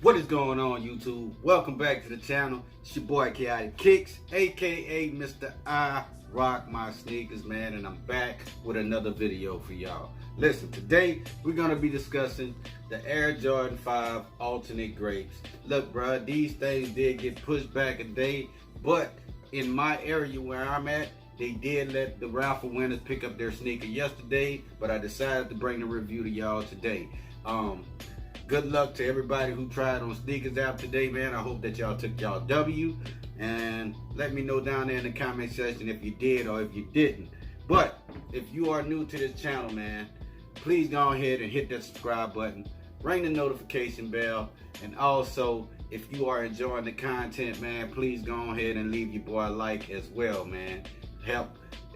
What is going on, YouTube? Welcome back to the channel. It's your boy KaoticKiccs, aka Mr. I Rock My Sneakers, man, and I'm back with another video for y'all. Listen, today we're gonna be discussing the Air Jordan 5 alternate grapes. Look, bruh, these things did get pushed back a day, but in my area where I'm at, they did let the raffle winners pick up their sneaker yesterday, but I decided to bring the review to y'all today. Good luck to everybody who tried on Sneakers app today, man. I hope that y'all took y'all W. And let me know down there in the comment section if you did or if you didn't. But if you are new to this channel, man, please go ahead and hit that subscribe button. Ring the notification bell. And also, if you are enjoying the content, man, please go ahead and leave your boy a like as well, man.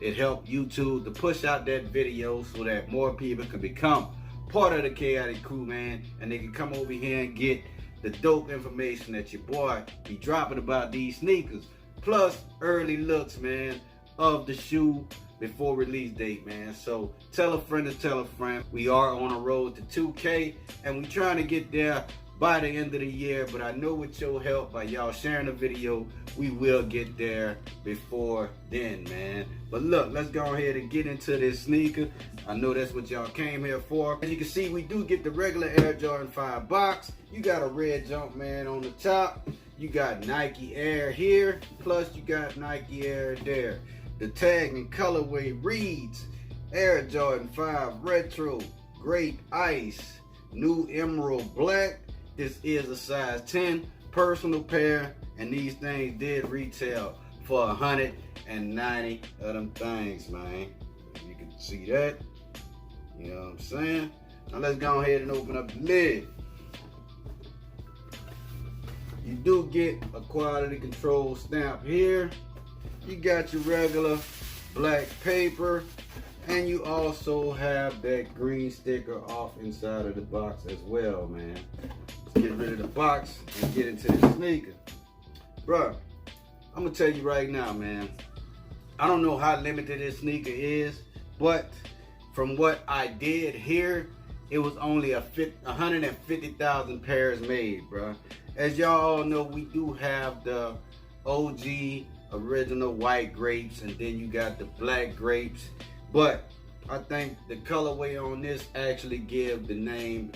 It helped YouTube to push out that video so that more people can become part of the Kaotic crew, man, and they can come over here and get the dope information that your boy be dropping about these sneakers, plus early looks, man, of the shoe before release date, man. So tell a friend to tell a friend. We are on a road to 2K, and we trying to get there by the end of the year, but I know with your help, by y'all sharing the video, we will get there before then, man. But look, let's go ahead and get into this sneaker. I know that's what y'all came here for. As you can see, we do get the regular Air Jordan 5 box. You got a red Jumpman on the top. You got Nike Air here, plus you got Nike Air there. The tag and colorway reads Air Jordan 5 Retro Grape Ice New Emerald Black. This is a size 10 personal pair, and these things did retail for 190 of them things, man. You can see that. You know what I'm saying? Now let's go ahead and open up the lid. You do get a quality control stamp here. You got your regular black paper, and you also have that green sticker off inside of the box as well, man. Let's get rid of the box and get into the sneaker. Bruh, I'm gonna tell you right now, man, I don't know how limited this sneaker is, but from what I did hear, it was only 150,000 pairs made, bruh. As y'all all know, we do have the OG original white grapes, and then you got the black grapes, but I think the colorway on this actually gives the name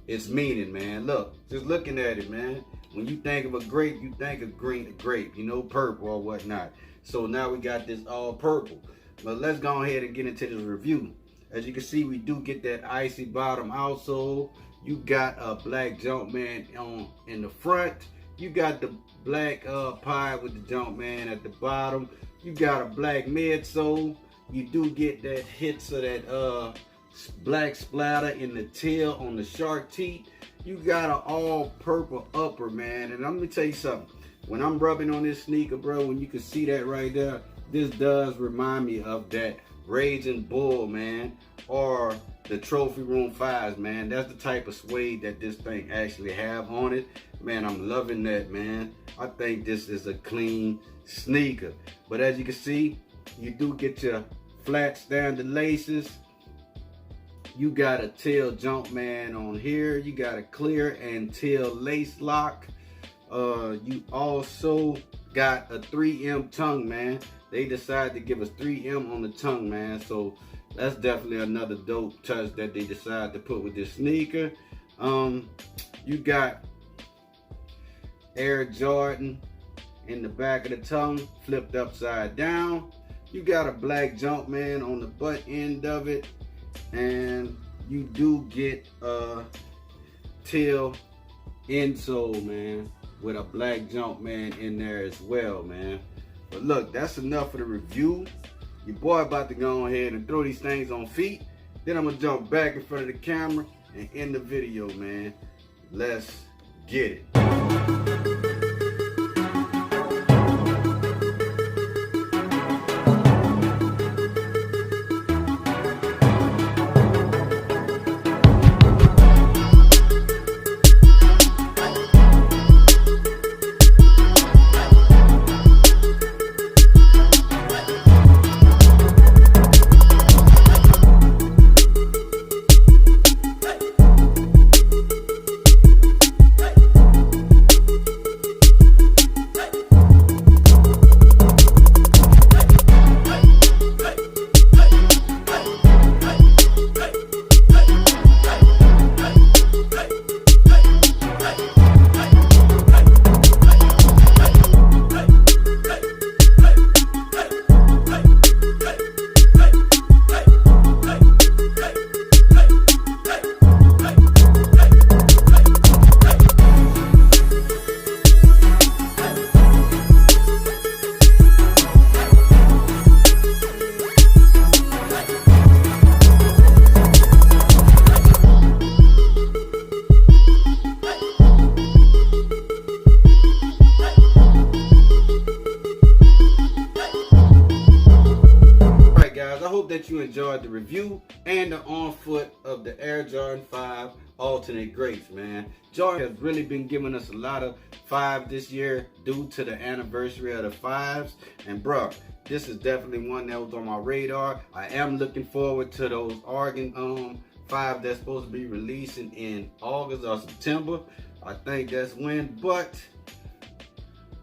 its meaning, man. Look, just looking at it, man. When you think of a grape, you think of green grape, you know, purple or whatnot. So now we got this all purple. But let's go ahead and get into this review. As you can see, we do get that icy bottom outsole. You got a black Jumpman in the front. You got the black pie with the Jumpman at the bottom. You got a black midsole. You do get that hits of that black splatter in the tail on the shark teeth. You got an all purple upper, man. And let me tell you something. When I'm rubbing on this sneaker, bro, when you can see that right there, this does remind me of that Raging Bull, man, or the Trophy Room 5s, man. That's the type of suede that this thing actually have on it. Man, I'm loving that, man. I think this is a clean sneaker. But as you can see, you do get your flat standard laces. You got a tail Jumpman on here. You got a clear and tail lace lock. You also got a 3M tongue, man. They decided to give us 3M on the tongue, man. So that's definitely another dope touch that they decided to put with this sneaker. You got Air Jordan in the back of the tongue, flipped upside down. You got a black Jumpman on the butt end of it, and you do get a teal insole, man, with a black Jumpman in there as well, man. But look, that's enough for the review. Your boy about to go ahead and throw these things on feet. Then I'm gonna jump back in front of the camera and end the video, man. Let's get it. I hope that you enjoyed the review and the on foot of the Air Jordan 5 alternate grapes, man. Jordan has really been giving us a lot of 5 this year due to the anniversary of the 5s. And bro, this is definitely one that was on my radar. I am looking forward to those Oregon 5 that's supposed to be releasing in August or September. I think that's when, but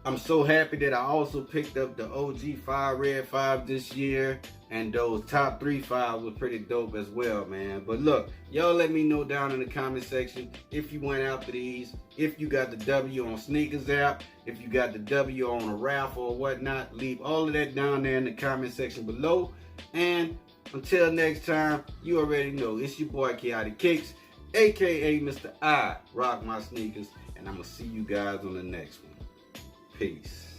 I'm so happy that I also picked up the OG 5 Red 5 this year, and those top 3 5 was pretty dope as well, man. But look, y'all let me know down in the comment section if you went after these, if you got the W on Sneakers app, if you got the W on a raffle or whatnot. Leave all of that down there in the comment section below. And until next time, you already know, it's your boy KaoticKiccs, aka Mr. I Rock My Sneakers, and I'm gonna see you guys on the next one. Peace.